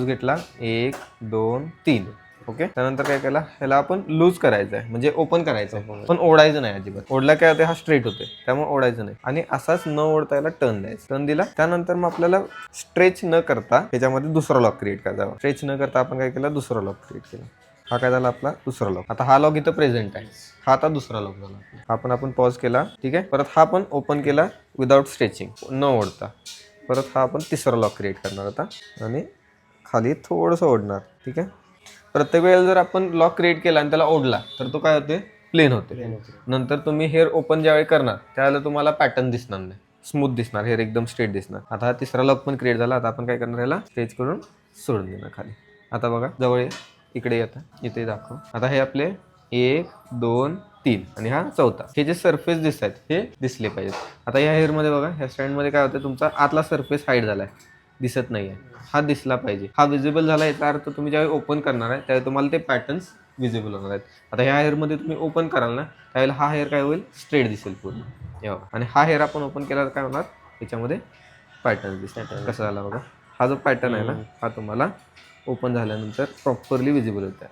घेतला 1 2 3 ओके. त्यानंतर काय केला, ह्याला आपण लूज करायचं आहे म्हणजे ओपन करायचं आहे, पण ओढायचं नाही अजिबात. ओढला काय होते, हा स्ट्रेट होते, त्यामुळे ओढायचं नाही. आणि असाच न ओढता याला टर्न द्यायचा. टर्न दिला त्यानंतर मग आपल्याला स्ट्रेच न करता त्याच्यामध्ये दुसरा लॉक क्रिएट करायचा. स्ट्रेच न करता आपण काय केलं, दुसरा लॉक क्रिएट केला. हा काय झाला आपला दुसरा लॉक. आता हा लॉक इथं प्रेझेंट आहे, हा आता दुसरा लॉक झाला. हा पण आपण पॉज केला, ठीक आहे. परत हा पण ओपन केला विदाउट स्ट्रेचिंग, न ओढता. परत हा आपण तिसरा लॉक क्रिएट करणार आता आणि खाली थोडंसं ओढणार, ठीक आहे. प्रत्येक वेळेला जर आपण लॉक क्रिएट केला आणि त्याला ओढला तर तो काय होते, प्लेन होते. नंतर तुम्ही हेअर ओपन ज्यावेळी करणार त्यावेळेला तुम्हाला पॅटर्न दिसणार नाही, स्मूथ दिसणार, हेअर एकदम स्ट्रेट दिसणार. आता हा तिसरा लॉक पण क्रिएट झाला. आता आपण काय करणार, याला स्ट्रेच करून सोडून देणार खाली. आता बघा जवळ इकडे येतं, इथे दाखव. आता हे आपले 1 2 3 आणि हा चौथा. हे जे सरफेस दिसत आहेत हे दिसले पाहिजेत. आता या हेअरमध्ये बघा, ह्या स्टँडमध्ये काय होतं, तुमचा आतला सरफेस हाईड झालाय, दिसत नाहीये. हा दिसला पाहिजे, हा विजिबल झाला. याचा अर्थ तुम्ही ज्यावेळी ओपन करणार आहे त्यावेळी तुम्हाला ते पॅटर्न्स विजिबल होणार आहेत. आता ह्या हेअरमध्ये तुम्ही ओपन कराल ना त्यावेळेला हा हेअर काय होईल, स्ट्रेट दिसेल पूर्ण. आणि हा हेअर आपण ओपन केला तर काय होणार, त्याच्यामध्ये पॅटर्न दिसणार. कसा झाला बघा, हा जो पॅटर्न आहे ना हा तुम्हाला ओपन झाल्यानंतर प्रॉपरली विजिबल होत आहे.